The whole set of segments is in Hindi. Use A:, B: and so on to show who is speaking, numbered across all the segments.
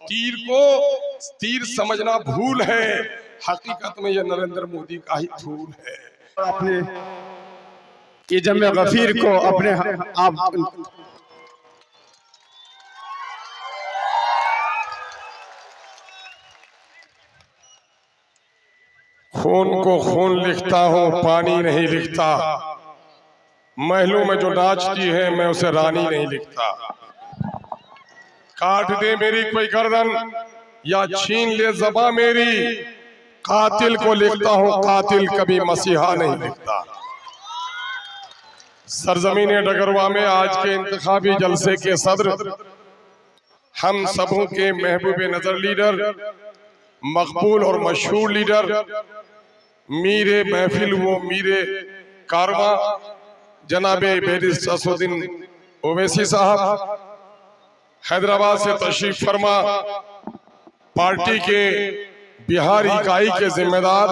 A: तीर को तीर समझना भूल है, हकीकत में ये नरेंद्र मोदी का ही धूल है।
B: अपने ये जमे गफीर को अपने आप
A: खून को खून लिखता हूँ, पानी नहीं लिखता। महलों में जो नाचती है मैं उसे रानी नहीं लिखता। काट दे मेरी कोई गर्दन या छीन ले ज़बां मेरी, कातिल को लिखता हूँ कातिल, कभी मसीहा नहीं लिखता। सरजमीन डगरवा में आज के इंतखाबी जलसे के सदर, हम सबों के महबूब नजर लीडर, मकबूल और मशहूर लीडर, मीरे महफिल वो मीरे कारवा जनाबे बैरिस्टर असदुद्दीन ओवैसी साहब हैदराबाद से तशरीफ फरमा, पार्टी के बिहार इकाई के जिम्मेदार,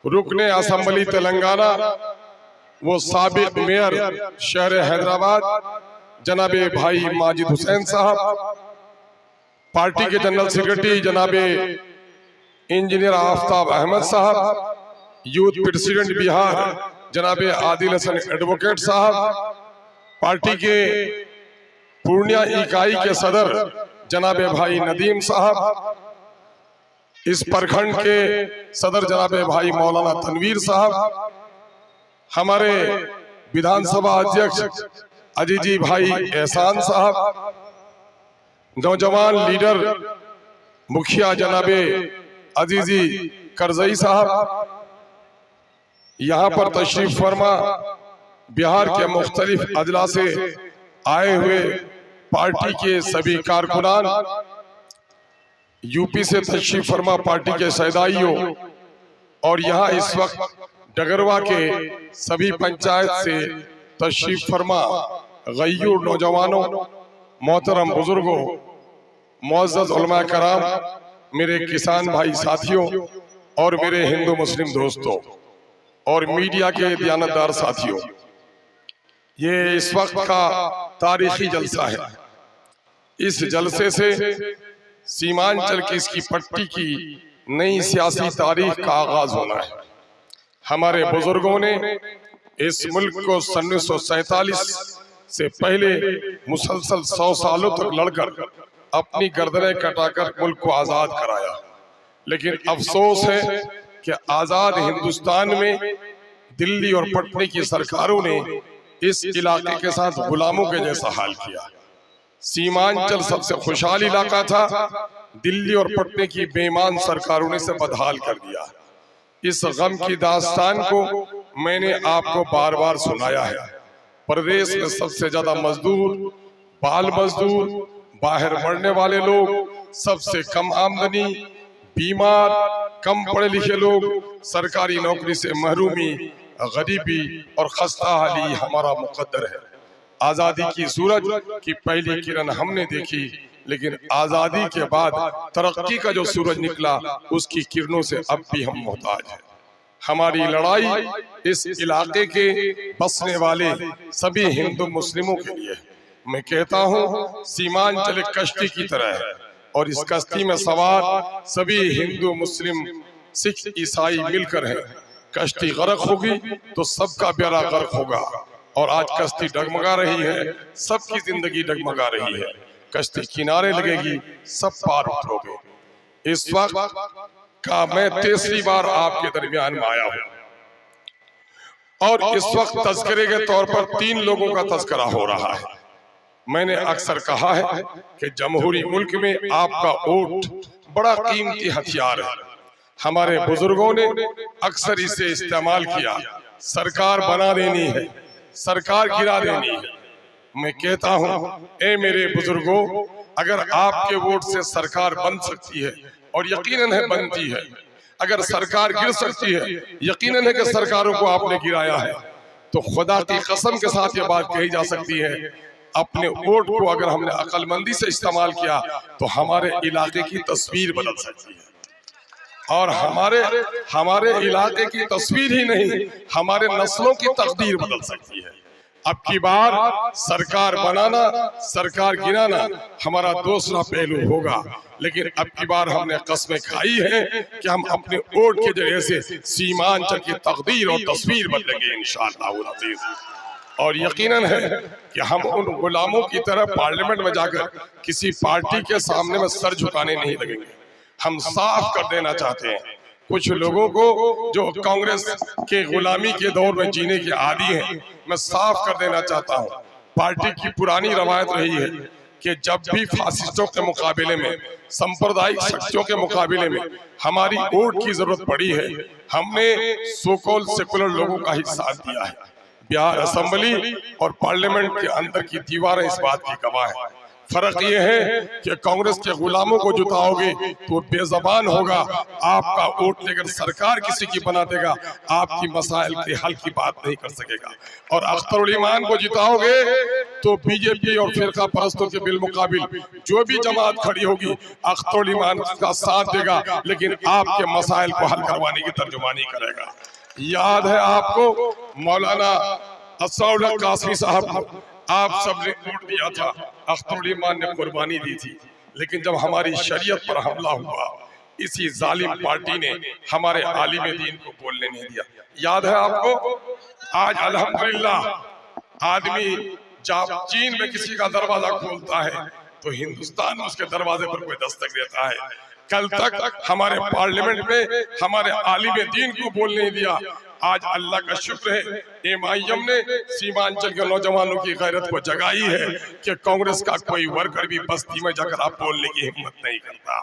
A: रुकने असम्बली तेलंगाना वो साबिक मेयर शहर हैदराबाद जनाबे भाई माजिद हुसैन साहब, पार्टी के जनरल सेक्रेटरी जनाबे इंजीनियर आफ्ताब अहमद साहब, यूथ प्रेसिडेंट बिहार जनाबे आदिल हसन एडवोकेट साहब, पार्टी के पूर्णिया इकाई के सदर जनाबे भाई नदीम साहब, इस प्रखंड के सदर जनाबे भाई मौलाना तनवीर साहब, हमारे विधानसभा अध्यक्ष अजीजी भाई एहसान साहब, नौजवान लीडर मुखिया जनाबे अजीजी करजई साहब, यहाँ पर तशरीफ फरमा बिहार के मुख्तलिफ अजला से आए हुए पार्टी के सभी कारकुनान, यूपी से तशरीफ फरमा पार्टी के सैदाइयों, और यहाँ इस वक्त डगरवा के सभी पंचायत से तशरीफ फरमा गय्यूर नौजवानों, मोहतरम बुजुर्गों, मुअज़्ज़ज़ उलमा कराम, मेरे किसान भाई साथियों और मेरे हिंदू मुस्लिम दोस्तों और मीडिया के दयानतदार साथियों, ये इस वक्त का तारीखी जलसा है। इस जलसे से सीमांचल की इसकी पट्टी की नई सियासी तारीख का आगाज होना है। हमारे बुजुर्गों ने इस मुल्क को 1947 से पहले मुसलसल 100 सालों तक लड़कर अपनी गर्दनें कटाकर मुल्क को आजाद कराया, लेकिन अफसोस है कि आजाद हिंदुस्तान में दिल्ली और पटना की सरकारों ने इस इलाके के साथ गुलामों के जैसा हाल किया। सीमांचल सबसे खुशहाल इलाका था, दिल्ली और पटना की बेईमान सरकारों ने इसे बदहाल कर दिया। इस गम की दास्तान को मैंने आपको बार बार सुनाया है। प्रदेश में सबसे ज्यादा मजदूर, बाल मजदूर, बाहर मरने वाले लोग, सबसे कम आमदनी, बीमार, कम पढ़े लिखे लोग, सरकारी नौकरी से महरूमी, गरीबी और खस्ता हाली हमारा मुकद्दर है। आजादी की सूरज की पहली किरण हमने देखी, लेकिन आजादी के बाद तरक्की का जो सूरज निकला उसकी किरणों से अब भी हम मोहताज हैं। हमारी लड़ाई इस इलाके के बसने वाले सभी हिंदू मुस्लिमों के लिए, मैं कहता हूँ सीमांचल एक कश्ती की तरह है और इस कश्ती में सवार सभी हिंदू मुस्लिम सिख ईसाई मिलकर हैं। कश्ती गर्क होगी तो सबका बेड़ा गर्क होगा, और आज कश्ती डगमगा रही है, सबकी जिंदगी डगमगा रही है। कश्ती किनारे लगेगी, सब पार उतरोगे। इस वक्त का मैं तीसरी बार आपके दरमियान में आया हूँ, और इस वक्त तज़किरे के तौर पर 3 लोगों का तज़किरा हो रहा है। मैंने अक्सर कहा है कि जमहूरी मुल्क में आपका वोट बड़ा कीमती हथियार है। हमारे बुजुर्गों ने अक्सर इसे इस्तेमाल किया। सरकार बना देनी है, सरकार गिरा देनी है। मैं कहता हूँ, ए मेरे बुजुर्गों, अगर आपके वोट से सरकार बन सकती है, और यकीनन है बनती है, अगर सरकार गिर सकती है, यकीनन है कि सरकारों को आपने गिराया है, तो खुदा की कसम के साथ ये बात कही जा सकती है, अपने वोट को अगर हमने अक्लमंदी से इस्तेमाल किया तो हमारे इलाके की तस्वीर बदल सकती है। और हमारे इलाके की तस्वीर ही नहीं, हमारे नस्लों की तकदीर बदल सकती है। अब की बार सरकार बनाना, सरकार गिराना हमारा दूसरा पहलू होगा, लेकिन अब की बार हमने कसमें खाई है कि हम अपने वोट के जरिए से सीमांचल की तकदीर और तस्वीर बदलेंगे इंशाअल्लाह अज़ीज़। और यकीनन है कि हम उन गुलामों की तरह पार्लियामेंट में जाकर किसी पार्टी के सामने में सर झुकाने नहीं लगेंगे। हम साफ कर देना चाहते हैं कुछ लोगों को जो कांग्रेस के गुलामी के दौर में जीने के आदी हैं, मैं साफ कर देना चाहता हूं, पार्टी की पुरानी रवायत रही है कि जब भी फासिस्टों के मुकाबले में, सांप्रदायिक शक्तियों के मुकाबले में हमारी वोट की जरूरत पड़ी है, हमने सो कॉल्ड सेकुलर लोगों का ही साथ दिया है। बिहार असेंबली और पार्लियामेंट के अंदर की दीवारें इस बात की गवाह है। फर्क यह है कि कांग्रेस के गुलामों को जुटाओगे तो बेजबान होगा, आपका वोट लेकर सरकार किसी की बना देगा, आपकी मसाइल के हल की बात नहीं कर सकेगा। और अख्तरुल ईमान को जिताओगे तो बीजेपी और फिरका परस्तों के बिलमुकाबिल जो भी जमात खड़ी होगी अख्तरुल ईमान का साथ देगा, लेकिन आपके मसाइल को हल करवाने की तर्जुमानी करेगा। याद है आपको मौलाना असदुल्लाह कासमी साहब, आप सबने वोट दिया था, अख्तरुल ईमान ने कुर्बानी दी थी, लेकिन जब हमारी शरीयत पर हमला हुआ इसी जालिम पार्टी ने हमारे आलिम दीन को बोलने नहीं दिया। याद है आपको? आज अल्हम्दुलिल्लाह आदमी जब चीन में किसी का दरवाजा खोलता है तो हिंदुस्तान में उसके दरवाजे पर कोई दस्तक देता है। कल तक हमारे पार्लियामेंट में हमारे आलिम दीन को बोलने नहीं दिया। आज अल्लाह का शुक्र है एमआईएम ने सीमांचल के नौजवानों की गैरत को जगाई है कि कांग्रेस का कोई वर्कर भी बस्ती में जाकर आप बोलने की हिम्मत नहीं करता।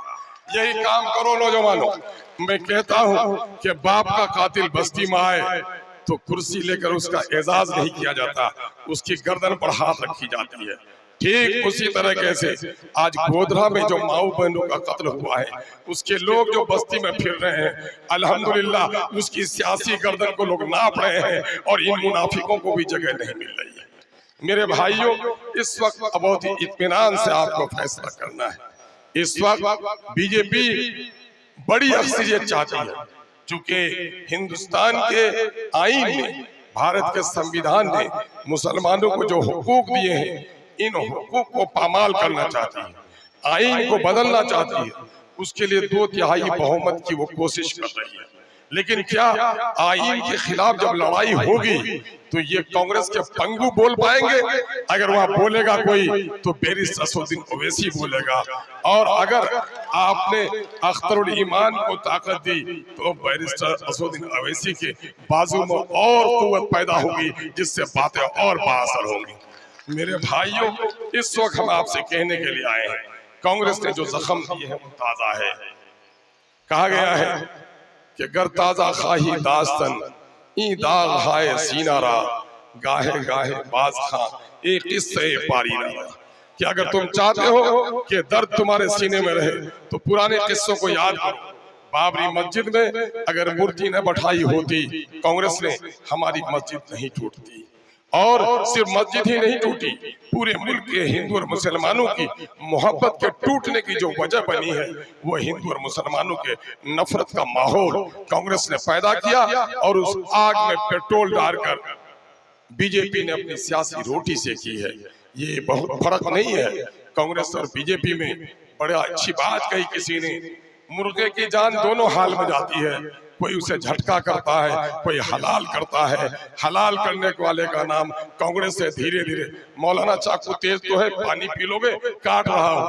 A: यही काम करो नौजवानों। मैं कहता हूं कि बाप का कातिल बस्ती में आए तो कुर्सी लेकर उसका एजाज नहीं किया जाता, उसकी गर्दन पर हाथ रखी जाती है। ठीक उसी तरह से आज गोधरा में जो माऊ बहनों का कत्ल हुआ है, उसके लोग जो बस्ती में फिर रहे हैं, अल्हम्दुलिल्लाह उसकी सियासी गर्दन को लोग नाप रहे हैं और इन मुनाफिकों को भी जगह नहीं मिल रही है। मेरे भाइयों, इस वक्त बहुत ही इत्मीनान से आपको फैसला करना है। इस वक्त बीजेपी बड़ी अक्सरियत चाहती है, चूंकि हिंदुस्तान के आईन में, भारत के संविधान ने मुसलमानों को जो हुकूक दिए हैं, इन हुकूक को पामाल करना चाहती है, आईन को बदलना चाहती है। उसके लिए 2/3 बहुमत की वो कोशिश कर रही है। लेकिन क्या आईन के खिलाफ जब लड़ाई होगी तो ये कांग्रेस के पंगू बोल पाएंगे? अगर वहां बोलेगा कोई तो बैरिस्टर असदुद्दीन ओवैसी बोलेगा, और अगर आपने अख्तरुल ईमान को ताकत दी तो बैरिस्टर असदुद्दीन ओवैसी के बाजू में और कुव्वत पैदा होगी, जिससे बातें और बाअसर होंगी। मेरे भाइयों, इस वक्त हम आपसे कहने के लिए आए हैं, कांग्रेस ने जो जख्म दिए हैं वो ताजा है। कहा गया है कि गर ताजा खाही दास्तन ई दाग हाय सीनारा, गाहे गाहे बाज खां एक किस्से पारी रहा। कि अगर तुम चाहते हो कि दर्द तुम्हारे सीने में रहे तो पुराने किस्सों को याद करो। बाबरी मस्जिद में अगर मूर्ति न बैठाई होती कांग्रेस ने, हमारी मस्जिद नहीं टूटती। और सिर्फ मस्जिद ही नहीं टूटी, पूरे मुल्क के हिंदू और मुसलमानों की मोहब्बत के टूटने की जो वजह बनी है वो हिंदू और मुसलमानों के नफरत का माहौल कांग्रेस ने पैदा किया, और उस आग में पेट्रोल डालकर बीजेपी ने अपनी सियासी रोटी सेकी है। ये बहुत फर्क नहीं है कांग्रेस और बीजेपी में। बड़ा अच्छी बात कही किसी ने, मुर्गे की जान दोनों हाल में जाती है, कोई उसे झटका करता है, कोई हलाल करता है। हलाल करने वाले का नाम कांग्रेस है। धीरे धीरे मौलाना चाकू तेज तो है, पानी पी लोगे, काट रहा हूं।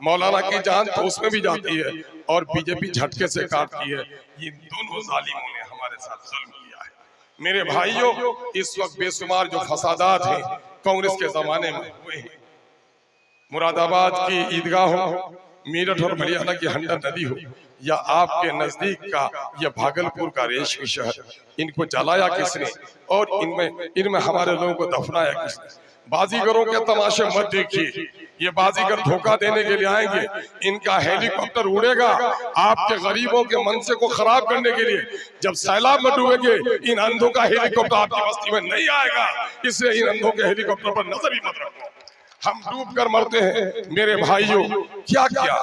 A: मौलाना की जान तो उसमें भी जाती है और बीजेपी झटके से काटती है। ये दोनों जालिमों ने हमारे साथ जुल्म किया है। मेरे भाइयों, इस वक्त बेशुमार जो फसादात हैं कांग्रेस के जमाने में हुए हैं, मुरादाबाद की ईदगाह हो, मेरठ और हरियाणा की हंडा नदी हो, या आपके नजदीक का या भागलपुर का रेशमी शहर, इनको जलाया किसने और इनमें हमारे लोगों को दफनाया किसने? बाजीगरों के तमाशे मत देखिए, ये बाजीगर धोखा देने के लिए आएंगे। इनका हेलीकॉप्टर उड़ेगा आपके गरीबों के मनसे को खराब करने के लिए। जब सैलाब में डूबेंगे इन अंधों का हेलीकॉप्टर आपकी बस्ती में नहीं आएगा, इसलिए इन अंधों के हेलीकॉप्टर पर नजर ही मत रखो। हम डूब कर मरते हैं। मेरे भाइयों, क्या किया?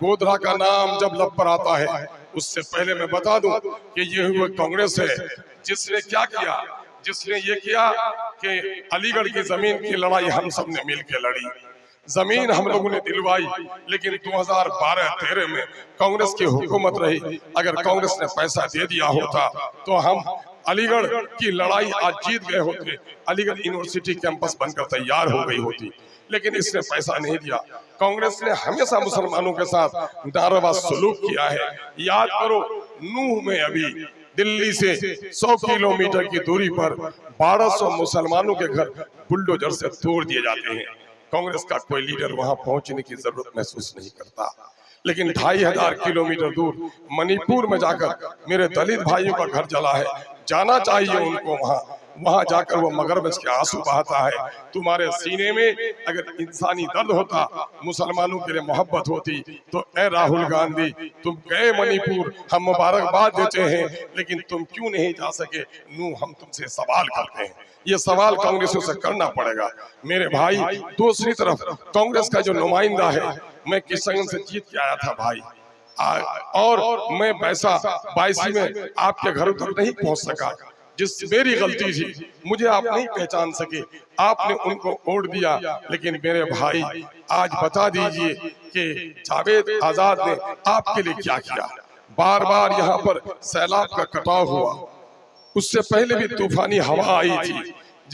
A: गोधरा का नाम जब लब पर आता है, उससे पहले मैं बता दूं कि ये हुआ कांग्रेस है जिसने क्या किया, जिसने ये किया कि अलीगढ़ की जमीन की लड़ाई हम सब ने मिलकर लड़ी, जमीन हम लोगों ने दिलवाई। लेकिन 2012-13 में कांग्रेस की हुकूमत रही। अगर कांग्रेस ने पैसा दे दिया होता तो हम अलीगढ़ की लड़ाई आज जीत गए होते, अलीगढ़ यूनिवर्सिटी कैंपस बनकर तैयार हो गई होती। लेकिन इसने पैसा नहीं दिया। कांग्रेस ने हमेशा मुसलमानों के साथ नारावा सलूक किया है। याद करो, नूह में अभी दिल्ली से 100 किलोमीटर की दूरी पर 1200 मुसलमानों के घर बुलडोजर से तोड़ दिए जाते हैं। कांग्रेस का कोई लीडर वहां पहुंचने की जरूरत महसूस नहीं करता। लेकिन 2500 किलोमीटर दूर मणिपुर में जाकर मेरे दलित भाइयों का घर जला है, जाना चाहिए उनको। वहां जाकर वो मगरमच्छ के आंसू बहाता है। तुम्हारे सीने में अगर इंसानी दर्द होता, मुसलमानों के लिए मोहब्बत होती, तो ए राहुल गांधी, तुम गए मणिपुर, हम मुबारकबाद देते हैं, लेकिन तुम क्यों नहीं जा सके? नू, हम तुमसे सवाल करते हैं। ये सवाल कांग्रेसियों से करना पड़ेगा मेरे भाई। दूसरी तरफ कांग्रेस का जो नुमाइंदा है, मैं किशनगंज से जीत के आया था भाई, और मैं पैसा 22 में आपके घर तक नहीं पहुंच सका, जिस मेरी गलती थी। मुझे आप नहीं पहचान सके, आपने उनको वोट दिया। लेकिन मेरे भाई, आज बता दीजिए कि जावेद आजाद ने आपके लिए क्या किया। बार बार यहाँ पर सैलाब का कटाव हुआ, उससे पहले भी तूफानी हवा आई थी।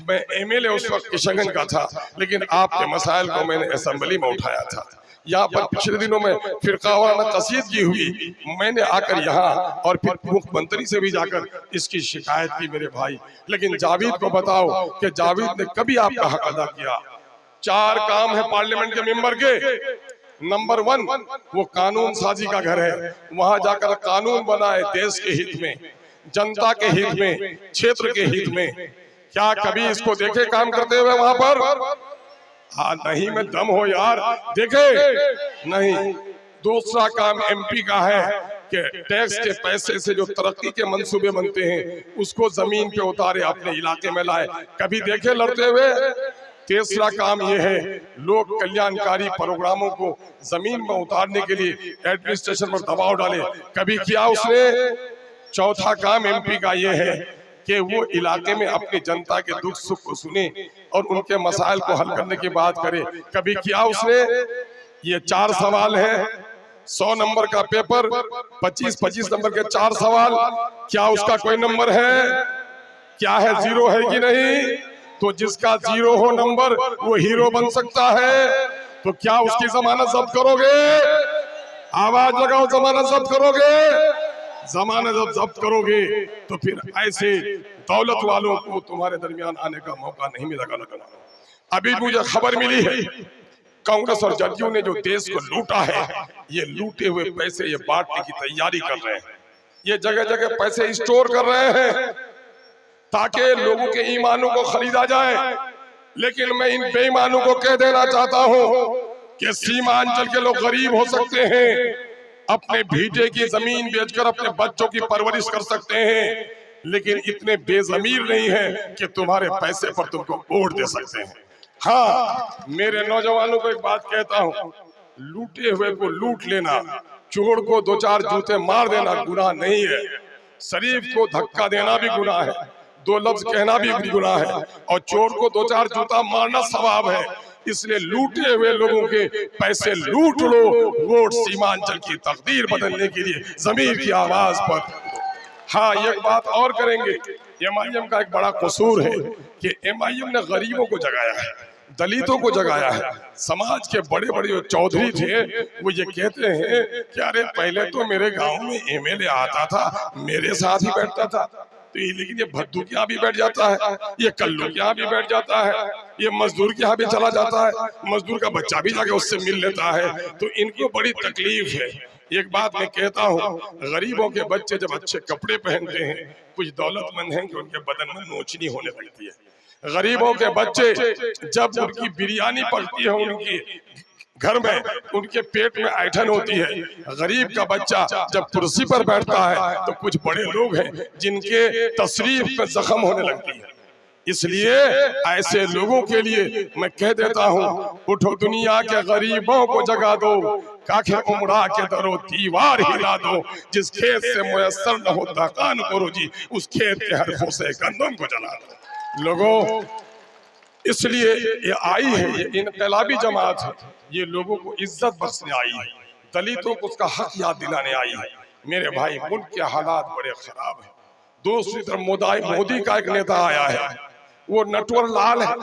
A: मैं एमएलए उस वक्त किशनगंज का था, लेकिन आपके मसाइल को मैंने असेंबली में उठाया था। यहाँ पर पिछले दिनों में फिरकावाना कसीदगी हुई, मैंने आकर यहाँ और फिर मुख्यमंत्री से भी जाकर इसकी शिकायत की मेरे भाई। लेकिन जावेद को बताओ कि जावेद ने कभी आपका हक अदा किया? 4 काम है पार्लियामेंट के मेंबर के। नंबर 1, वो कानून साजी का घर है, वहां जाकर कानून बनाए देश के हित में, जनता के हित में, क्षेत्र के हित में। क्या कभी इसको देखे काम करते हुए वहां पर? हाँ, नहीं में दम हो यार, देखे नहीं। दूसरा काम एमपी का है कि टैक्स के पैसे से जो तरक्की के मंसूबे बनते हैं, उसको जमीन पे उतारे, अपने इलाके में लाए। कभी देखे लड़ते हुए? तीसरा काम ये है, लोक कल्याणकारी प्रोग्रामों को जमीन में उतारने के लिए एडमिनिस्ट्रेशन पर दबाव डाले, कभी किया उसने? चौथा काम एमपी का ये है कि वो इलाके में अपनी जनता के दुख सुख को सुने और उनके मसाइल को हल करने की बात करे, कभी किया उसने? ये 4 सवाल हैं। 100 नंबर का पेपर, 25-25 नंबर के 4 सवाल। क्या उसका कोई नंबर है? क्या है, 0 है कि नहीं? तो जिसका 0 हो नंबर, वो हीरो बन सकता है। तो क्या उसकी जमानत जब्त करोगे? आवाज लगाओ, जमानत जब्त करोगे? जमानत जब जब्त करोगे तो फिर ऐसे दौलत वालों को तुम्हारे दरमियान आने का मौका नहीं मिलेगा। अभी मुझे खबर मिली है, कांग्रेस और जदयू ने जो देश को लूटा है, ये लूटे हुए पैसे ये बांटने की तैयारी कर रहे हैं। ये जगह जगह पैसे स्टोर कर रहे हैं ताकि लोगों के ईमानों को खरीदा जाए। लेकिन मैं इन बेईमानों को कह देना चाहता हूं कि सीमांचल के लोग गरीब हो सकते हैं, अपने भीटे की जमीन बेचकर अपने बच्चों की परवरिश कर सकते हैं, लेकिन इतने बेजमीर नहीं है कि तुम्हारे पैसे पर तुमको वोट दे सकते हैं। हाँ, मेरे नौजवानों को एक बात कहता हूँ, लूटे हुए को लूट लेना, चोर को 2-4 जूते मार देना गुनाह नहीं है, शरीफ को धक्का देना भी गुनाह है, 2 लफ्ज कहना भी गुनाह है, और चोर को 2-4 जूता मारना सवाब है। इसलिए लूटे हुए लोगों के पैसे लूट लो, वोट सीमांचल की तकदीर बदलने के लिए जमीर की आवाज पर। हाँ, एक बात और करेंगे, एमआईएम का एक बड़ा कसूर है कि एमआईएम ने गरीबों को जगाया है, दलितों को जगाया है। समाज के बड़े बड़े जो चौधरी थे वो ये कहते हैं कि अरे पहले तो मेरे गांव में एमएलए आता था, मेरे साथ ही बैठता था, तो लेकिन ये भद्दू के यहाँ भी बैठ जाता है, ये कल्लू के यहाँ भी बैठ जाता है, ये मजदूर के यहाँ भी चला जाता है, मजदूर का बच्चा भी जाके उससे मिल लेता है, तो इनको बड़ी तकलीफ है। एक बात मैं कहता हूँ, गरीबों के बच्चे जब अच्छे कपड़े पहनते हैं, कुछ दौलतमंद हैं कि उनके बदन में नोचनी होने लगती है। गरीबों के बच्चे जब उनकी बिरयानी पकती है उनकी घर में, उनके पेट में ऐठन होती है। गरीब का बच्चा जब कुर्सी पर बैठता है तो कुछ बड़े लोग हैं जिनके तशरीफ में जख्म होने लगती है। इसलिए ऐसे लोगों के लिए मैं कह देता हूँ, उठो दुनिया के गरीबों को जगा दो, काखे उमड़ा के दरो दीवार हिला दो, जिस खेत से मुयस्सर न हो दकान करो जी, उस खेत के हर भूसे गंदम को जला दो। लोगों, इसलिए ये आई है, ये इनकलाबी जमात है, ये लोगों को इज्जत बख्शने आई है, दलितों को उसका हक याद दिलाने आई है। मेरे भाई, मुल्क के हालात बड़े खराब हैं। दूसरी तरफ मोदी का एक नेता आया है, वो नटवर लाल है।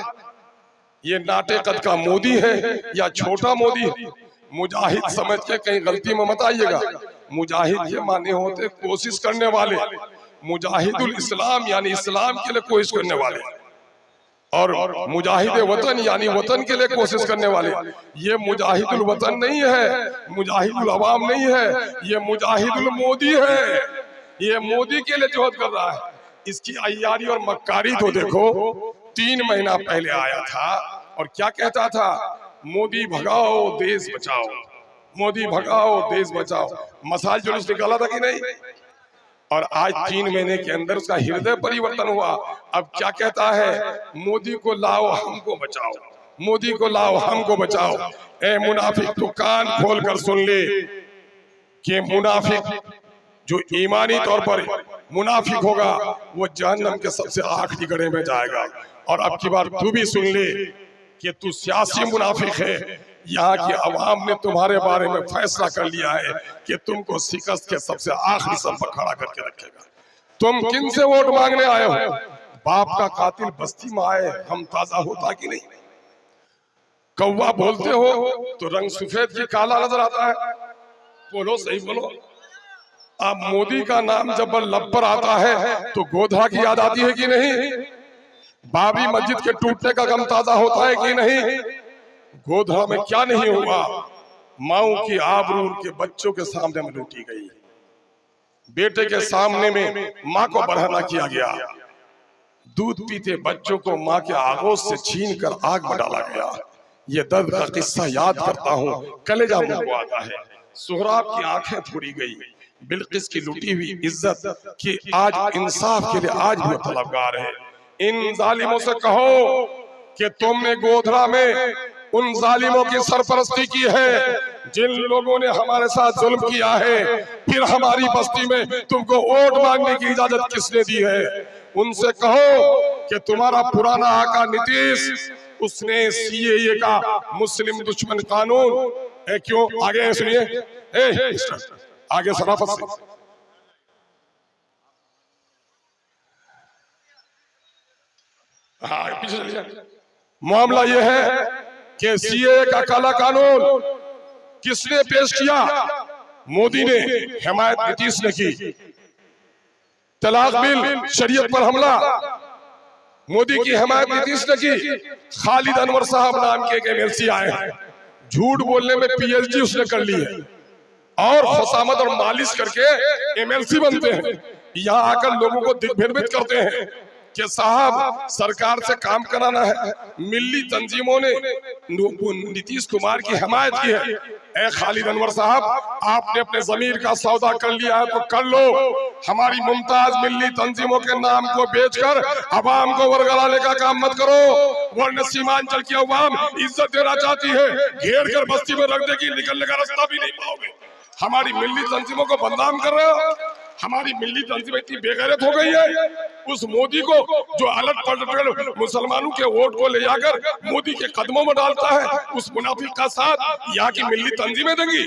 A: ये नाटे कद का मोदी है या छोटा मोदी है? मुजाहिद समझ के कहीं गलती में मत आइएगा। मुजाहिद ये माने होते कोशिश करने वाले, मुजाहिदुल इस्लाम यानी इस्लाम के लिए कोशिश करने वाले, और मुजाहिद वतन यानी वतन के लिए कोशिश करने वाले। ये मुजाहिदुल वतन नहीं है, मुजाहिदुल अवाम नहीं है, ये मुजाहिदुल मोदी है। ये मोदी के लिए जोहद कर रहा है। इसकी अय्यारी और मक्कारी तो देखो। 3 महीना पहले आया था और क्या कहता था? मोदी भगाओ देश बचाओ, मोदी भगाओ देश बचाओ। मसाल जुलूस निकाला था कि नहीं? और आज 3 महीने के अंदर उसका हृदय परिवर्तन हुआ। अब क्या कहता है? मोदी को लाओ हमको बचाओ, मोदी को लाओ हमको बचाओ। ए मुनाफिक, तू कान खोल कर सुन ले कि मुनाफिक जो ईमानी तौर पर मुनाफिक होगा वो जहन्नम के सबसे आखिरी गड्ढे में जाएगा। और अब की बार तू भी सुन ले कि तू सियासी मुनाफिक है। यहाँ की आवाम ने तुम्हारे बारे में फैसला कर लिया है कि तुमको शिकस्त के सबसे आखिरी सर पर खड़ा करके रखेगा। तुम किन से वोट मांगने आए हो? बाप का कातिल बस्ती में आए, हम ताजा होता कि नहीं? कौवा बोलते हो तो रंग सफेद की काला नजर आता है। बोलो, सही बोलो। अब मोदी का नाम जब लब पर आता है तो गोधरा की याद आती है कि नहीं? बाबरी मस्जिद के टूटने का गम ताजा होता है कि नहीं? गोधरा में क्या नहीं हुआ? माओ की आबरू उनके बच्चों के सामने में लूटी गई, बेटे के सामने में माँ को बरहना किया गया, दूध पीते बच्चों को माँ के आगोश से छीन कर आग में डाला गया। ये दर्द का किस्सा याद करता हूँ, कलेजा मुंह को आता है। सोहराब की आंखें फोड़ी गई, बिल्किस की लूटी हुई इज्जत की आज इंसाफ के लिए आज भी तलबगार है। इन जालिमों से कहो कि तुमने गोधरा में उन जालिमों की सरपरस्ती की है जिन लोगों ने हमारे साथ जुल्म किया है। फिर हमारी बस्ती में तुमको वोट मांगने की इजाजत किसने दी है? उनसे कहो कि तुम्हारा पुराना आका नीतीश, उसने सीएए का मुस्लिम दुश्मन कानून है। क्यों? आगे सुनिए, आगे सराफत से। हाँ, पीछे चलिए। मामला यह है कि सीएए का काला कानून किसने पेश किया? मोदी ने, हिमायत नीतीश ने की। तलाक बिल, शरीयत पर हमला, मोदी की हिमायत नीतीश ने की। खालिद अनवर साहब नाम के एक एमएलसी आए हैं, झूठ बोलने में पीएचडी उसने कर ली है और खुशामद और मालिश करके एमएलसी बनते हैं। यहाँ आकर लोगों को दिग्भ्रमित करते हैं कि साहब सरकार से काम कराना है। मिली तंजीमों ने नीतीश कुमार की हिमायत की है। ए खालिद अनवर साहब, आपने अपने जमीर का सौदा कर लिया है तो कर लो। हमारी मुमताज मिली तंजीमों के नाम को बेचकर अवाम को वर्गलाने का काम मत करो, वरना सीमांचल की अवाम इज्जत देना चाहती है, घेर कर बस्ती में रख देगी, निकलने का रास्ता भी नहीं पाओगे। हमारी मिली तंजीमों को बदनाम कर रहे हो। हमारी मिली तंजीम इतनी बेगैरत हो गई है, उस मोदी को जो अलग पलट मुसलमानों के वोट को ले जाकर मोदी के कदमों में डालता है, उस मुनाफिक का साथ यहाँ की मिली तंजीमें देंगी।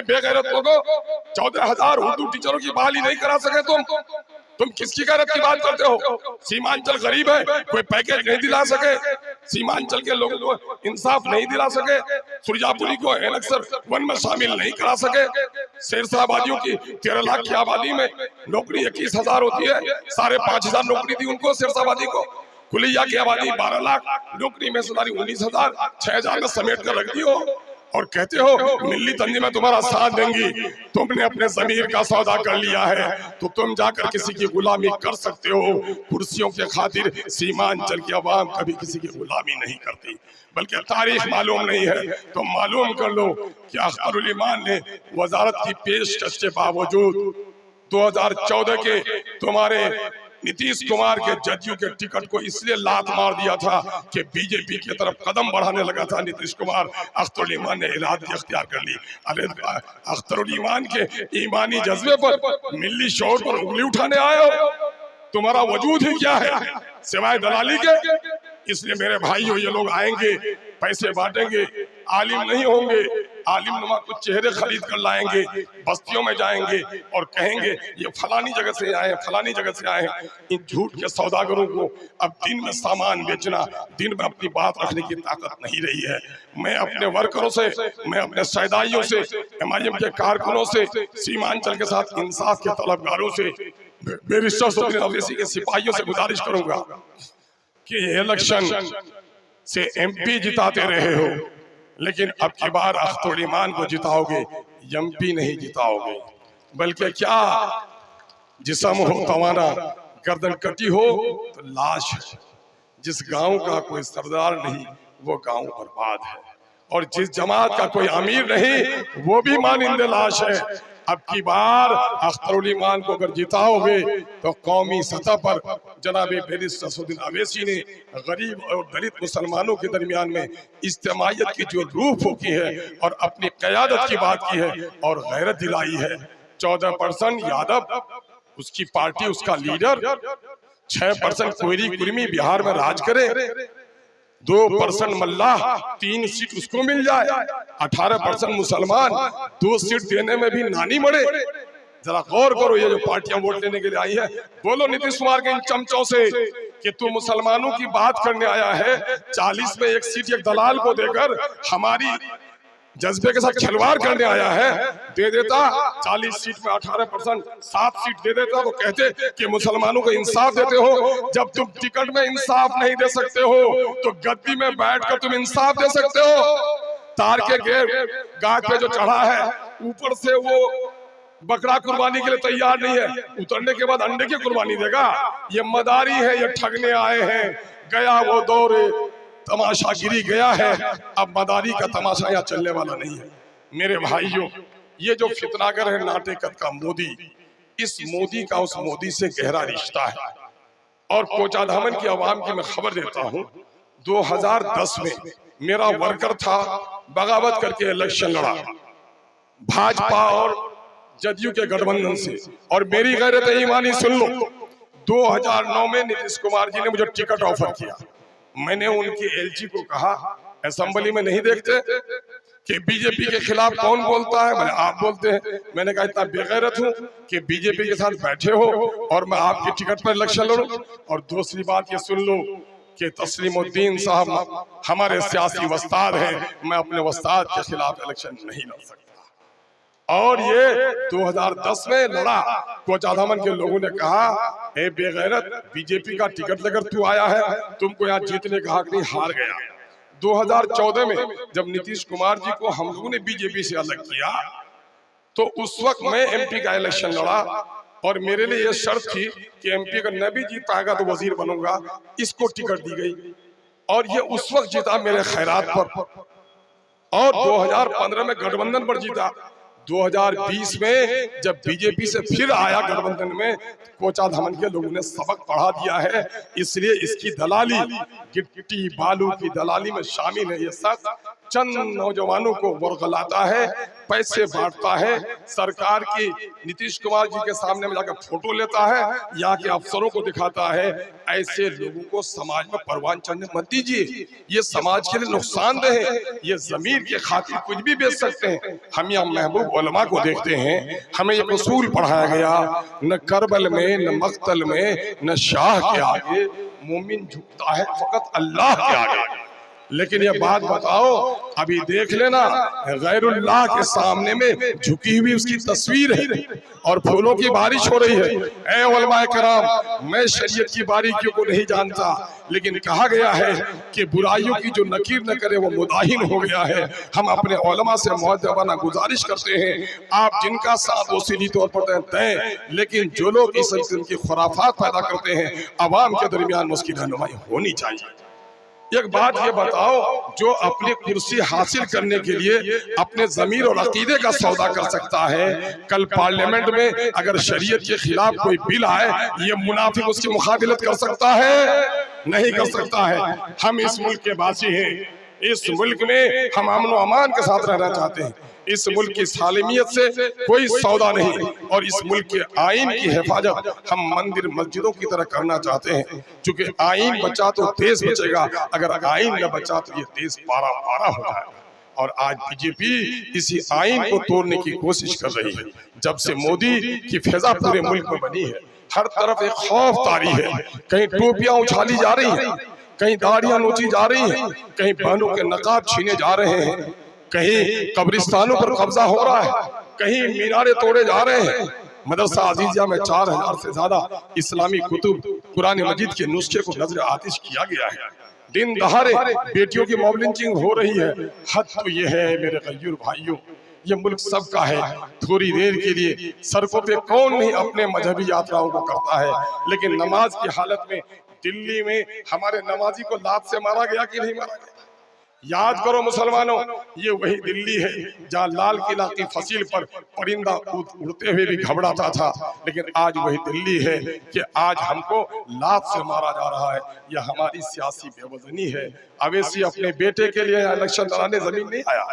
A: बेगैरत लोगों, 14,000 उर्दू टीचरों की बहाली नहीं करा सके तुम किसकी गैरत की बात करते हो? सीमांचल गरीब है, कोई पैकेज नहीं दिला सके, सीमांचल के लोगों को इंसाफ नहीं दिला सके, सुरजापुरी को एनेक्सर 1 में शामिल नहीं करा सके, शेरशाह आबादियों की 13 लाख की आबादी में नौकरी 21,000 होती है, 5,500 नौकरी दी उनको शेरशाह आबादी को। कुलिया की आबादी 12 लाख, नौकरी में से 19,000, 6,000 में समेट कर रख दी हो और कहते हो मिली तंजीमें तुम्हारा साथ देंगी। तुमने अपने जमीर का सौदा कर लिया है तो तुम जाकर किसी की गुलामी कर सकते हो। कुर्सियों के खातिर सीमांचल की आवाम कभी किसी की गुलामी नहीं करती, बल्कि तारीख मालूम नहीं है तो मालूम कर लो कि अख्तरुल ईमान ने वजारत की पेशकश के बावजूद 2014 के तुम्हारे नीतीश कुमार के जदयू के टिकट को इसलिए लात मार दिया था कि बीजेपी की तरफ कदम बढ़ाने लगा था नीतीश कुमार। अख्तरुल ईमान ने इलाही अख्तियार कर ली। अरे अख्तरुल ईमान के ईमानी जज्बे पर, मिली शौर पर उंगली उठाने आए हो। तुम्हारा वजूद ही क्या है सिवाय दलाली के। इसलिए मेरे भाइयों, ये लोग आएंगे, पैसे बांटेंगे, आलिम नहीं होंगे, आलिम नुमा कुछ चेहरे खरीद कर लाएंगे, बस्तियों में जाएंगे और कहेंगे ये फलानी जगह से आए, फलानी जगह से आए। इन झूठ के सौदागरों को अब दिन में सामान बेचना, दिन में अपनी बात रखने की ताकत नहीं रही है। मैं अपने वर्करों से, मैं अपने सैदाइयों से, एमआईएम के कारकुनों से, सीमांचल के साथ इंसाफ के तलबगारों से, बैरिस्टर सुप्रीम अवैसी के सिपाहियों से गुजारिश करूंगा कि इलेक्शन से एमपी जिताते रहे हो, लेकिन अब की बार अख्तुल ईमान को जिताओगे, एमपी नहीं जिताओगे। बल्कि क्या जिस्म हो तवाना, गर्दन कटी हो तो लाश है। जिस गांव का कोई सरदार नहीं वो गांव बर्बाद है, और जिस जमात का कोई अमीर नहीं वो भी मानिंदे लाश है। अब की बार अख्तरुल ईमान को अगर जिताओगे तो कौमी सतह पर जनाब बैरिस्टर ससुद्दीन अवैसी ने गरीब और दलित मुसलमानों के दरमियान में इज्तिमाइयत की जो रूह फूकी है और अपनी क़यादत की बात की है और गैरत दिलाई है। 14% यादव उसकी पार्टी, उसका लीडर, 6% कोयरी कुर्मी बिहार में राज करे, 2% मल्लाह, 3 सीट उसको मिल जाए, 18% मुसलमान, 2 सीट देने में भी नानी मरे। जरा गौर करो, ये जो पार्टियां वोट लेने के लिए आई है, बोलो नीतीश कुमार के इन चमचों से कि तू मुसलमानों की बात करने आया है, 40 में 1 सीट एक दलाल को देकर हमारी जज्बे के साथ खिलवाड़ करने आया है। दे देता 40 सीट में 18%, 7 सीट दे देता तो कहते कि मुसलमानों को इंसाफ देते हो। जब तुम टिकट में इंसाफ नहीं दे सकते हो तो गद्दी में बैठकर तुम इंसाफ दे सकते हो। तार के गाछ पे जो चढ़ा है, ऊपर से वो बकरा कुर्बानी के लिए तैयार नहीं है, उतरने के बाद अंडे की कुर्बानी देगा। ये मदारी है, ये ठगने आए हैं। गया वो दौर, तमाशागिरी गया है, अब मदारी का तमाशा यहाँ चलने वाला नहीं है। मेरे भाइयों, ये जो फितनागर है नाटेकत का मोदी, इस मोदी का उस मोदी से गहरा रिश्ता है। और कोचाधामन की आवाम की मैं खबर देता हूँ, 2010 में मेरा वर्कर था, बगावत करके इलेक्शन लड़ा भाजपा और जदयू के गठबंधन से, और मेरी गैरत ईमानी सुन लो, 2009 में नीतीश कुमार जी ने मुझे टिकट ऑफर किया। मैंने उनके एलजी को कहा, असेंबली में नहीं देखते कि बीजेपी के खिलाफ कौन बोलता है, मैंने आप बोलते हैं। मैंने कहा इतना बेगैरत हूं कि बीजेपी के साथ बैठे हो और मैं आपके टिकट पर इलेक्शन लड़ूं। और दूसरी बात ये सुन लो कि तस्लीमुद्दीन साहब हमारे सियासी वस्ताद हैं, मैं अपने वस्ताद के खिलाफ इलेक्शन नहीं लड़ सकता। और ये 2010 में लड़ा। कोचाधामन के लोगों ने कहा, ए बेगैरत, बीजेपी का टिकट लेकर तू आया है, तुमको यहाँ जीतने का हक नहीं, हार गया। 2014 में जब नीतीश कुमार जी को हम लोगों ने बीजेपी से अलग किया तो उस वक्त मैं एमपी का इलेक्शन लड़ा और मेरे लिए यह शर्त थी कि एमपी अगर न भी जीत पाएगा तो वजीर बनूंगा। इसको टिकट दी गई और ये उस वक्त जीता मेरे खैरात पर, और 2015 में गठबंधन पर जीता। 2020 में जब बीजेपी से फिर आया गठबंधन में, कोचाधामन के लोगों ने सबक पढ़ा दिया है। इसलिए इसकी दलाली, गिट्टी बालू की दलाली में शामिल है। ये सब चंद नौजवानों को वर्गलाता है, पैसे बांटता है, सरकार की नीतीश कुमार जी के सामने में जाकर फोटो लेता है, यहाँ के अफसरों को दिखाता है। ऐसे लोगों को समाज में परवान चढ़ने मत दीजिए, ये समाज के लिए नुकसानदेह है। ये जमीर के खातिर कुछ भी बेच सकते हैं। हम यहाँ महबूब उलमा को देखते हैं, हमें ये उसूल पढ़ाया गया, न करबल में, न मक्तल में, न शाह के आगे मोमिन झुकता है फकत अल्लाह के आगे। लेकिन ये बात बताओ, अभी देख लेना, गैरुल्लाह के सामने में झुकी हुई उसकी तस्वीर है और फूलों की बारिश हो रही है। ऐ उलमाए कराम, मैं शरीयत की बारीकियों को नहीं जानता, लेकिन कहा गया है कि बुराइयों की जो नकीर न करे वो मुदाहिन हो गया है। हम अपने उलमा से मुअद्दबाना गुजारिश करते हैं, आप जिनका साथ वो सीधी तौर पर दें, लेकिन जो लोग इस किस्म की खुराफात पैदा करते हैं, अवाम के दरमियान उसकी रहनुमाई होनी चाहिए। एक बात ये बताओ, जो अपनी कुर्सी हासिल करने के लिए अपने ज़मीर और अकीदे का सौदा कर सकता है, कल पार्लियामेंट में अगर शरीयत के खिलाफ कोई बिल आए, ये मुनाफिक उसकी मुखाबिलत कर सकता है? नहीं कर सकता है। हम इस मुल्क के वासी हैं, इस मुल्क में हम अमन व अमान के साथ रहना चाहते हैं, इस मुल्क की सालिमियत से कोई सौदा नहीं, और इस मुल्क के आइन की हिफाजत हम मंदिर मस्जिदों की तरह करना चाहते हैं। क्योंकि आइन बचा तो देश बचेगा, अगर आइन न बचा तो ये देश पारा पारा हो जाएगा। और आज बीजेपी इसी आइन को तोड़ने की कोशिश कर रही है। जब से मोदी की फिजा पूरे मुल्क में बनी है, हर तरफ एक खौफ तारी है। कहीं टोपियां उछाली जा रही हैं, कहीं दाढ़ियां नोची जा रही हैं, कहीं बहनों के नकाब छीने जा रहे हैं, कहीं कब्रिस्तानों पर कब्जा हो रहा है, कहीं मीनारे तोड़े जा रहे हैं। मदरसा अजीजिया में 4000 से ज्यादा इस्लामी कुतुब कुरान मजीद के नुस्खे को नजर आतिश किया गया है। दिन दहाड़े बेटियों की मॉब लिंचिंग हो रही है। हद तो ये है मेरे गय्यूर भाइयों, ये मुल्क सबका है। थोड़ी देर के लिए सड़कों पे कौन नहीं अपने मजहबी यात्राओं को करता है, लेकिन नमाज की हालत में दिल्ली में हमारे नमाजी को लात से मारा गया कि नहीं मारा गया? याद करो मुसलमानों, ये वही दिल्ली है जहाँ लाल किला की फसील पर परिंदा उड़ते हुए भी घबराता था। लेकिन आज वही दिल्ली है कि आज हमको लात से मारा जा रहा है। यह हमारी सियासी बेवजनी है। अवैसी अपने बेटे के लिए इलेक्शन लड़ाने जमीन नहीं आया।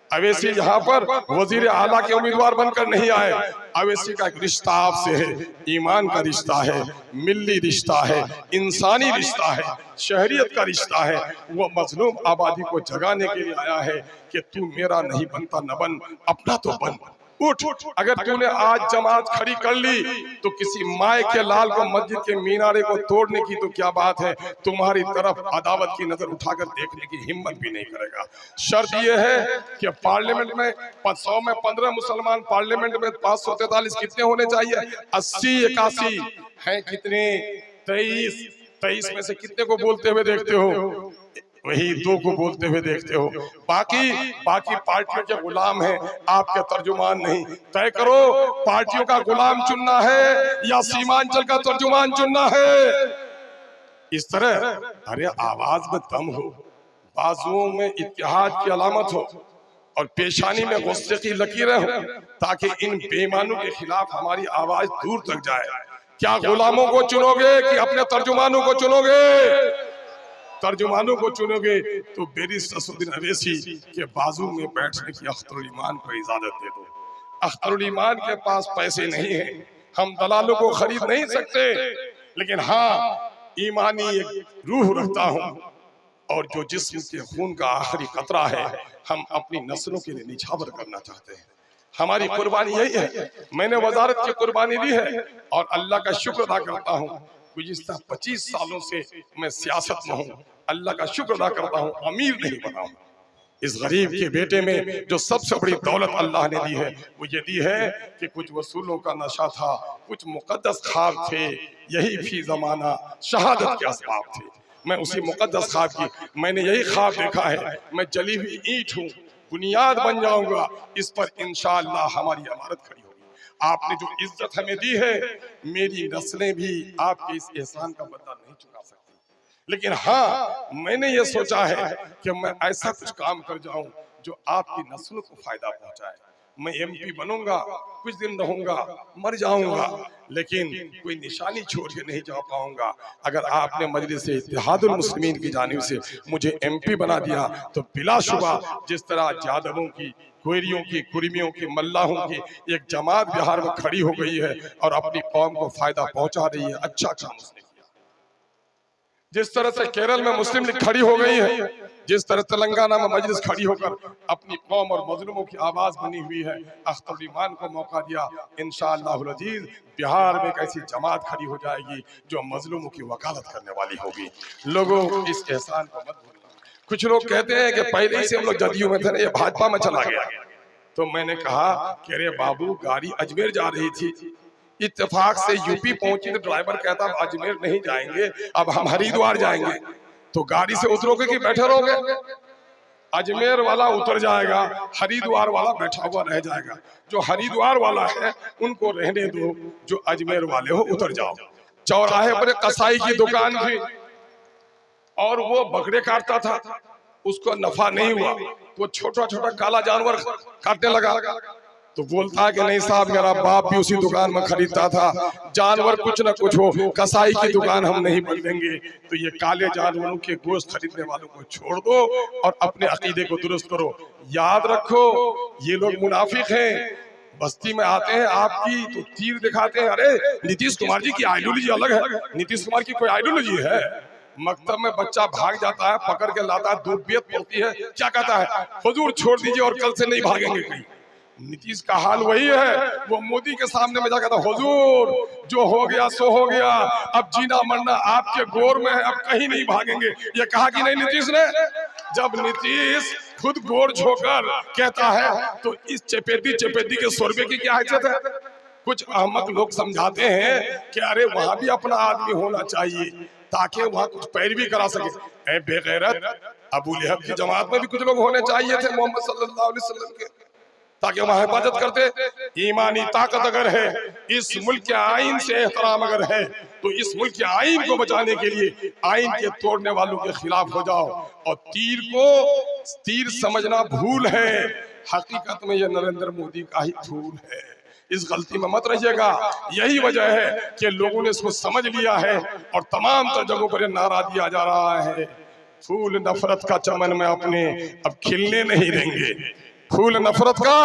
A: अवैसी यहाँ पर वजीर आला के उम्मीदवार बनकर नहीं आए। अवैसी का एक रिश्ता आपसे है, ईमान का रिश्ता है, मिल्ली रिश्ता है, इंसानी रिश्ता है, शहरियत का रिश्ता है। वो मजलूम आबादी को जगाने के लिए आया है कि तू मेरा नहीं बनता न बन, अपना तो बन, उठ। अगर तूने आज जमात खड़ी कर ली तो किसी माए के लाल को मस्जिद के मीनारे को तोड़ने की तो क्या बात है, तुम्हारी तरफ अदावत की नजर उठाकर देखने की हिम्मत भी नहीं करेगा। शर्त यह है कि पार्लियामेंट में 100 में 15 मुसलमान, पार्लियामेंट में 543 कितने होने चाहिए? 80 81 हैं कितने? 23 में से कितने को बोलते हुए देखते हो? वही 2 को बोलते हुए देखते हो। बाकी पार्टियों के गुलाम हैं, आपके तर्जुमान नहीं। तय करो, पार्टियों का गुलाम चुनना है या सीमांचल का तर्जुमान चुनना है। इस तरह अरे आवाज में दम हो, बाजुओं में इत्तेहाद की अलामत हो और पेशानी में गुस्से की लकीरें हो, ताकि इन बेईमानों के खिलाफ हमारी आवाज दूर तक जाए। क्या गुलामों को चुनोगे कि अपने तर्जुमानों को चुनोगे? तर्जुमानों को चुनोगे तो बैरिस्टर असदुद्दीन अवैसी के बाजू में बैठने की अख्तरुल ईमान को इजाजत दे दो। अख्तरुल ईमान के पास पैसे नहीं है, हम दलालों को खरीद नहीं सकते, लेकिन हाँ ईमानी एक रूह रखता हूँ, और जो जिस्म के खून का आखिरी कतरा है हम अपनी नस्लों के लिए निछावर करना चाहते हैं। हमारी कुर्बानी यही है। मैंने वजारत की कुर्बानी दी है और अल्लाह का शुक्र अदा करता हूँ। गुज़िश्ता 25 सालों से मैं सियासत में हूँ, अल्लाह का शुक्र अदा करता हूँ, अमीर नहीं बना हूँ। इस गरीब के बेटे में जो सबसे बड़ी दौलत अल्लाह ने दी है वो ये दी है कि कुछ वसूलों का नशा था, कुछ मुकद्दस ख्वाब थे, यही फी जमाना शहादत के असबाब थे। मैं उसी मुकद्दस ख्वाब की, मैंने यही ख्वाब देखा है, मैं जली हुई ईंट हूँ, बुनियाद बन जाऊंगा, इस पर इंशाअल्लाह हमारी इमारत खड़ी होगी। आपने जो इज्जत हमें दी है, मेरी नस्लें भी आपके इस एहसान का बदला नहीं चुका सकती। लेकिन हाँ, मैंने ये सोचा है कि मैं ऐसा कुछ काम कर जाऊं जो आपकी नस्लों को फायदा पहुंचाए। मैं एमपी बनूंगा, कुछ दिन रहूंगा, मर जाऊंगा, लेकिन कोई निशानी छोड़ के नहीं जा पाऊंगा। अगर आपने मजलिस इत्तेहादुल मुस्लिमीन की जानिब से मुझे एमपी बना दिया तो बिलाशुबा जिस तरह यादवों की, कोयरियों की, कुर्मियों की, मल्लाहों की एक जमात बिहार में खड़ी हो गई है और अपनी कौम को फायदा पहुंचा रही है, अच्छा काम उसने किया। जिस तरह से केरल में मुस्लिम लीग खड़ी हो गई है, जिस तरह तेलंगाना में मजलिस खड़ी होकर अपनी कौम और मजलूमों की आवाज बनी हुई है, अख्तरुल ईमान को मौका दिया, इंशाअल्लाहुल अजीज बिहार में एक ऐसी जमात खड़ी हो जाएगी जो मजलूमों की वकालत करने वाली होगी। लोगों इस एहसान को मत भूलना। कुछ लोग कहते हैं कि पहले ही से हम लोग जदयू में थे ना, ये भाजपा में चला गया। तो मैंने कहा कि अरे बाबू, गाड़ी अजमेर जा रही थी, इत्तेफाक से यूपी पहुंची तो ड्राइवर कहता अजमेर नहीं जाएंगे, अब हम हरिद्वार जाएंगे। तो गाड़ी से उतरोगे कि बैठे रहोगे? अजमेर वाला उतर जाएगा, हरिद्वार वाला बैठा हुआ रह जाएगा। जो हरिद्वार वाला है उनको रहने दो, जो अजमेर वाले हो उतर जाओ। चौराहे पर कसाई की दुकान थी और वो बकरे काटता था, उसको नफा नहीं हुआ, वो छोटा छोटा काला जानवर काटने लगा। तो बोलता है कि नहीं साहब, मेरा बाप भी उसी दुकान में खरीदता था, जानवर कुछ ना कुछ हो, कसाई की दुकान हम नहीं बदलेंगे। तो ये काले जानवरों के गोश्त खरीदने वालों को छोड़ दो और अपने अकीदे को दुरुस्त करो। याद रखो, ये लोग मुनाफिक हैं, बस्ती में आते हैं आपकी तो तीर दिखाते हैं। अरे नीतीश कुमार जी की आइडियोलॉजी अलग है, नीतीश कुमार की कोई आइडियोलॉजी है? मकतब में बच्चा भाग जाता है, पकड़ के लाता है, दो बेत पड़ती है, क्या कहता है, हुजूर छोड़ दीजिए और कल से नहीं भागेंगे कहीं। नीतीश का हाल वही है, वो मोदी के सामने में जाकर हुजूर जो हो गया सो हो गया, अब जीना मरना आपके गोर में है, अब कहीं नहीं भागेंगे। ये कहा कि नहीं नीतीश ने? जब नीतीश खुद गोर झोकर कहता है तो इस चपेटी के शोरबे की क्या हैसियत है? कुछ अहमक लोग समझाते हैं कि अरे वहां भी अपना आदमी होना चाहिए ताकि वहां कुछ पैरवी करा सके। ऐ बेगैरत, अबू लहब की जमात में भी कुछ लोग होने चाहिए थे मोहम्मद सल्लल्लाहु अलैहि वसल्लम के, ताकि वहां हिफाजत करते। ईमानी ताकत अगर है, इस मुल्क के आइन से एहतराम अगर है, तो इस मुल्क के आइन को बचाने के लिए आइन के तोड़ने वालों के खिलाफ हो जाओ। और तीर को तीर समझना भूल है, हकीकत में यह नरेंद्र मोदी का ही फूल है। इस गलती में मत रहिएगा। यही वजह है कि लोगों ने इसको समझ लिया है और तमाम तर जगहों पर नारा दिया जा रहा है, फूल नफरत का चमन में अपने अब खिलने नहीं देंगे। फूल नफरत का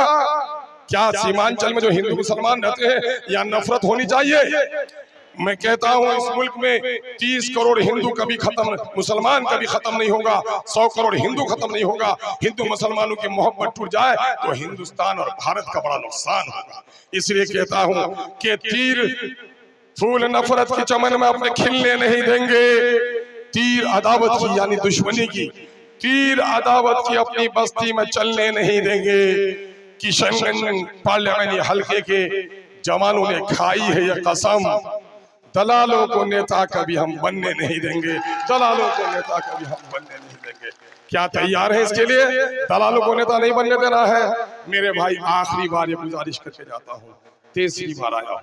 A: क्या सीमांचल में जो हिंदू मुसलमान रहते हैं या नफरत होनी चाहिए? मैं कहता हूं इस मुल्क में 30 करोड़ हिंदू कभी खत्म, मुसलमान कभी खत्म नहीं होगा। 100 करोड़ हिंदू खत्म नहीं होगा। हिंदू मुसलमानों की मोहब्बत टूट जाए तो हिंदुस्तान और भारत का बड़ा नुकसान होगा। इसलिए कहता हूं कि तीर फूल नफरत की चमन में अपने खिलने नहीं देंगे। तीर अदावत की यानी दुश्मनी की, तीर अदावत की अपनी बस्ती में चलने नहीं देंगे। किशनगंज पार्लियामेंट हल्के के जवानों ने खाई है यह कसम, दलालों को नेता कभी हम बनने नहीं देंगे। दलालों को नेता कभी हम बनने नहीं देंगे। क्या तैयार है इसके लिए? दलालों को नेता नहीं बनने देना है। मेरे भाई आखिरी बार ये गुजारिश करके जाता हूँ, तीसरी बार आया हूँ,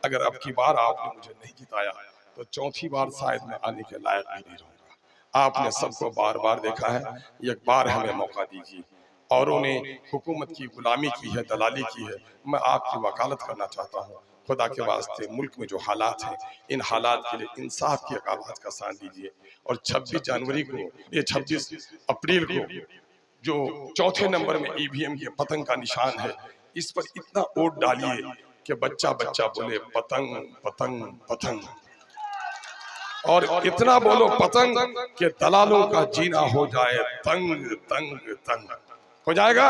A: अगर अब की बार आपने मुझे नहीं जिताया तो चौथी बार शायद मैं आने के लायक भी नहीं रहूंगा। आपने सबको बार बार देखा है, एक बार हमें मौका दीजिए। औरों ने हुकूमत की गुलामी की है, दलाली की है, मैं आपकी वकालत करना चाहता हूँ। खुदा के वास्ते मुल्क में जो हालात हैं, इन हालात के लिए इंसाफ की एक आवाज का साथ दीजिए। और 26 जनवरी को, ये 26 अप्रैल को जो चौथे नंबर में ईवीएम के पतंग का निशान है, इस पर इतना वोट डालिए कि बच्चा बच्चा बोले पतंग पतंग पतंग, और इतना बोलो पतंग कि दलालों का जीना हो जाए तंग तंग तंग। हो जाएगा?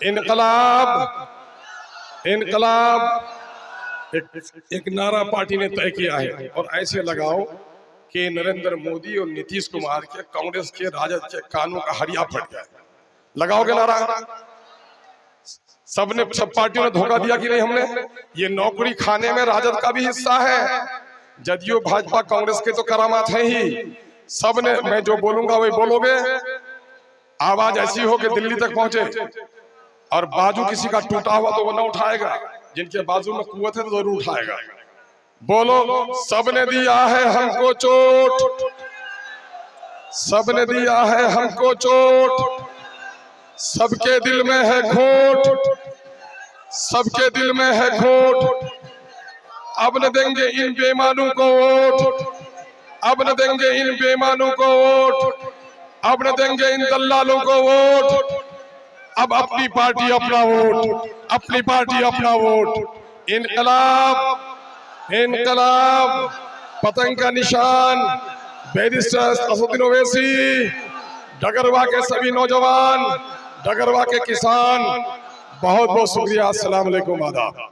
A: इनकलाब इनकलाब एक नारा पार्टी ने तय किया है, और ऐसे लगाओ कि नरेंद्र मोदी और नीतीश कुमार के, कांग्रेस के, राजद के कानों का हरिया फट जाए। लगाओगे नारा? सब पार्टियों ने धोखा दिया कि नहीं? हमने ये नौकरी खाने में राजद का भी हिस्सा है, जदयू भाजपा कांग्रेस के तो करामात है ही। सब ने, मैं जो बोलूंगा वही बोलोगे। आवाज ऐसी हो कि दिल्ली तक पहुंचे, और बाजू किसी का टूटा हुआ तो वो ना उठाएगा, जिनके बाजू में कुव्वत है तो जरूर उठाएगा। बोलो, सबने दिया है हमको चोट, सबने दिया है हमको चोट, सबके दिल में है खोट, सबके दिल में है खोट। अब न देंगे इन बेईमानों को वोट, अब न देंगे इन बेईमानों को वोट, अब न देंगे इन दल्लालों को वोट। अब अपनी पार्टी अपना वोट, अपनी पार्टी अपना वोट। इनकलाब इनकलाब, पतंग का निशान, बैरिस्टर असदुद्दीन ओवैसी, डगरवा के सभी नौजवान, डगरवा के किसान, बहुत बहुत शुक्रिया। अस्सलाम वालेकुम, आदाब।